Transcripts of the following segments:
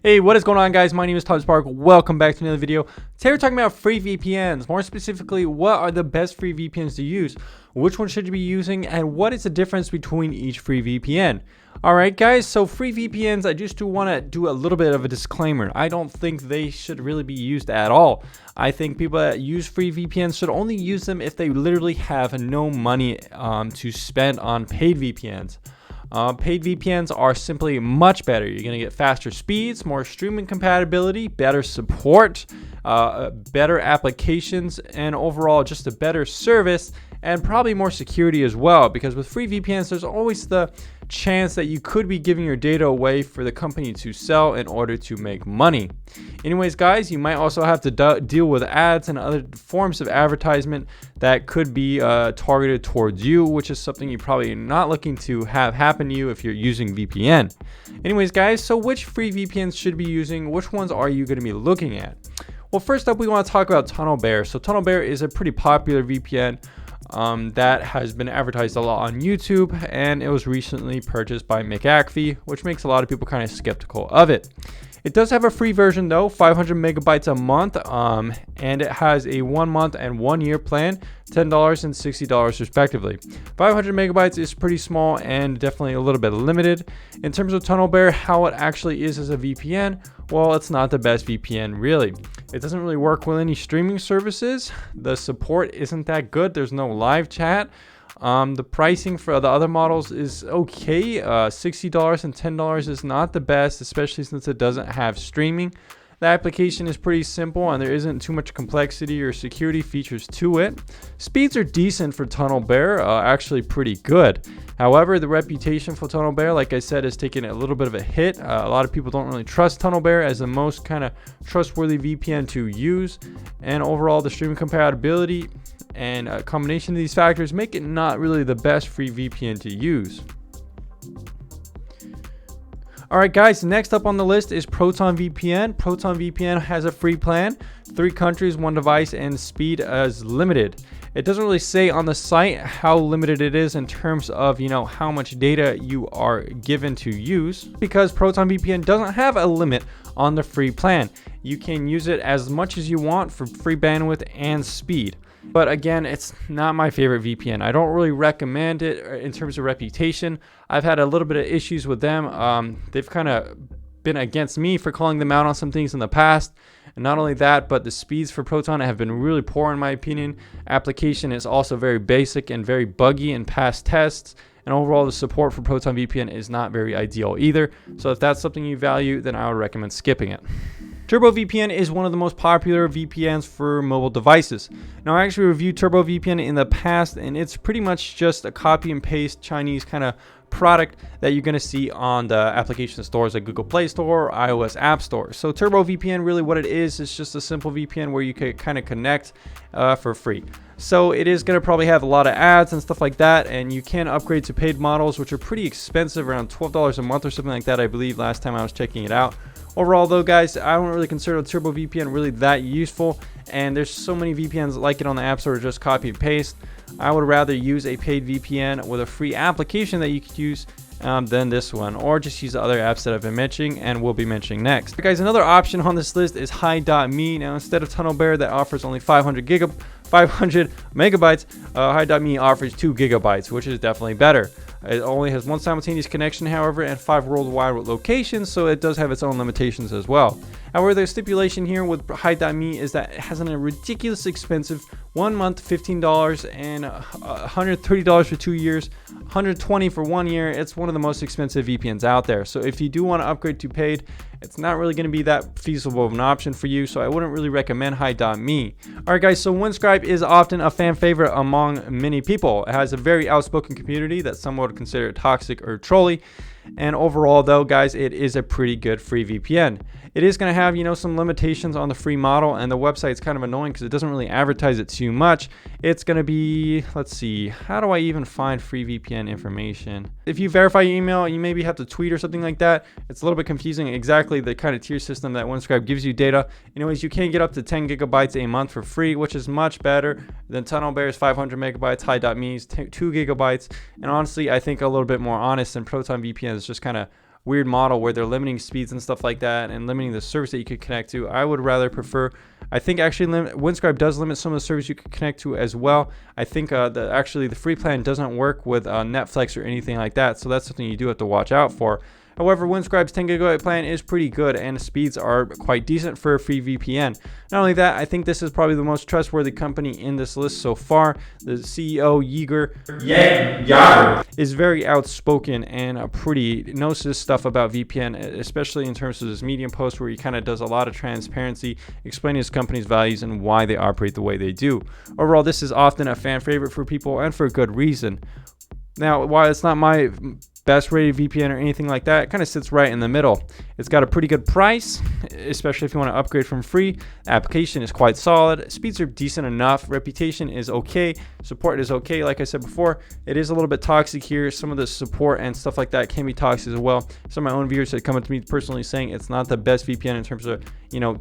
Hey, what is going on, guys? My name is Tunnelbear. Welcome back to another video. Today we're talking about free VPNs. More specifically, what are the best free VPNs to use? Which one should you be using? And what is the difference between each free VPN? Alright guys, so free VPNs, I just do want to do a little bit of a disclaimer. I don't think they should really be used at all. I think people that use free VPNs should only use them if they literally have no money to spend on paid VPNs. Paid VPNs are simply much better. You're going to get faster speeds, more streaming compatibility, better support, better applications, and overall just a better service, and probably more security as well, because with free VPNs there's always the chance that you could be giving your data away for the company to sell in order to make money. Anyways guys, you might also have to deal with ads and other forms of advertisement that could be targeted towards you, which is something you're probably not looking to have happen to you if you're using VPN. Anyways guys, so which free VPNs should you be using? Which ones are you going to be looking at? Well, first up we want to talk about Tunnelbear. So Tunnelbear is a pretty popular VPN that has been advertised a lot on YouTube, and it was recently purchased by McAfee, which makes a lot of people kind of skeptical of it. It does have a free version though, 500 megabytes a month, and it has a 1 month and 1 year plan, $10 and $60 respectively. 500 megabytes is pretty small and definitely a little bit limited. In terms of Tunnelbear, how it actually is as a VPN, well, it's not the best VPN really. It doesn't really work with any streaming services. The support isn't that good. There's no live chat. The pricing for the other models is okay. $60 and $10 is not the best, especially since it doesn't have streaming. The application is pretty simple and there isn't too much complexity or security features to it. Speeds are decent for Tunnelbear, actually pretty good. However, the reputation for Tunnelbear, like I said, is taking a little bit of a hit. A lot of people don't really trust Tunnelbear as the most kind of trustworthy VPN to use. And overall, the streaming compatibility and a combination of these factors make it not really the best free VPN to use. Alright guys, next up on the list is Proton VPN. Proton VPN has a free plan, 3 countries, 1 device, and speed is limited. It doesn't really say on the site how limited it is in terms of, how much data you are given to use, because Proton VPN doesn't have a limit on the free plan. You can use it as much as you want for free bandwidth and speed. But again, it's not my favorite VPN. I don't really recommend it in terms of reputation. I've had a little bit of issues with them. They've kind of been against me for calling them out on some things in the past. And not only that, but the speeds for Proton have been really poor in my opinion. Application is also very basic and very buggy in past tests. And overall, the support for Proton VPN is not very ideal either. So if that's something you value, then I would recommend skipping it. TurboVPN is one of the most popular VPNs for mobile devices. Now, I actually reviewed TurboVPN in the past, and it's pretty much just a copy and paste Chinese kind of product that you're going to see on the application stores like Google Play Store or iOS App Store. So TurboVPN, really what it is just a simple VPN where you can kind of connect for free. So it is going to probably have a lot of ads and stuff like that, and you can upgrade to paid models, which are pretty expensive, around $12 a month or something like that, I believe, last time I was checking it out. Overall though guys, I don't really consider the TurboVPN really that useful, and there's so many VPNs like it on the App Store, just copy and paste. I would rather use a paid VPN with a free application that you could use than this one, or just use the other apps that I've been mentioning and will be mentioning next. Guys, another option on this list is Hi.me. Now, instead of Tunnelbear that offers only 500 megabytes, Hi.me offers 2 gigabytes, which is definitely better. It only has 1 simultaneous connection, however, and 5 worldwide locations, so it does have its own limitations as well. However, the stipulation here with Hi.me is that it has a ridiculous expensive 1 month $15 and $130 for 2 years, $120 for 1 year. It's one of the most expensive VPNs out there. So if you do want to upgrade to paid, it's not really going to be that feasible of an option for you, so I wouldn't really recommend Hi.me. Alright guys, so Windscribe is often a fan favorite among many people. It has a very outspoken community that some would consider toxic or trolly. And overall though guys, it is a pretty good free VPN. It is going to have some limitations on the free model, and the website's kind of annoying because it doesn't really advertise it too much. It's going to be, let's see, how do I even find free VPN information? If you verify your email, you maybe have to tweet or something like that. It's a little bit confusing exactly the kind of tier system that Windscribe gives you data. Anyways, you can get up to 10 gigabytes a month for free, which is much better than Tunnelbear's 500 megabytes, Hi.me's 2 gigabytes. And honestly, I think a little bit more honest than Proton VPN is just kind of weird model where they're limiting speeds and stuff like that and limiting the service that you could connect to. I would rather prefer, I think actually Windscribe does limit some of the service you could connect to as well. I think the free plan doesn't work with Netflix or anything like that, so that's something you do have to watch out for. However, Windscribe's 10 gigabyte plan is pretty good and the speeds are quite decent for a free VPN. Not only that, I think this is probably the most trustworthy company in this list so far. The CEO, Yeager, is very outspoken and knows his stuff about VPN, especially in terms of his Medium post where he kind of does a lot of transparency, explaining his company's values and why they operate the way they do. Overall, this is often a fan favorite for people and for good reason. Now, while it's not my best rated VPN or anything like that, it kind of sits right in the middle. It's got a pretty good price, especially if you want to upgrade from free. The application is quite solid. Speeds are decent enough. Reputation is okay. Support is okay. Like I said before, it is a little bit toxic here. Some of the support and stuff like that can be toxic as well. Some of my own viewers had come up to me personally saying it's not the best VPN in terms of,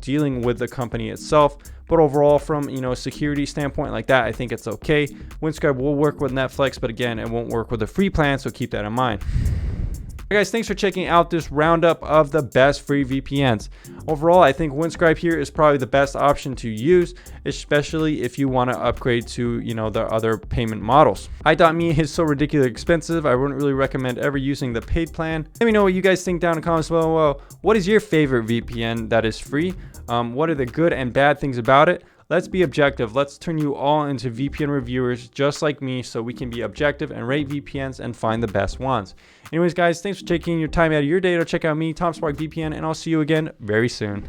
dealing with the company itself. But overall, from a security standpoint like that, I think it's okay. Windscribe will work with Netflix, but again, it won't work with a free plan, so keep that in mind. Hey guys, thanks for checking out this roundup of the best free VPNs. Overall, I think Windscribe here is probably the best option to use, especially if you want to upgrade to, the other payment models. i.me is so ridiculously expensive, I wouldn't really recommend ever using the paid plan. Let me know what you guys think down in the comments below. Well, what is your favorite VPN that is free? What are the good and bad things about it? Let's be objective. Let's turn you all into VPN reviewers just like me so we can be objective and rate VPNs and find the best ones. Anyways, guys, thanks for taking your time out of your day to check out me, Tom Spark VPN, and I'll see you again very soon.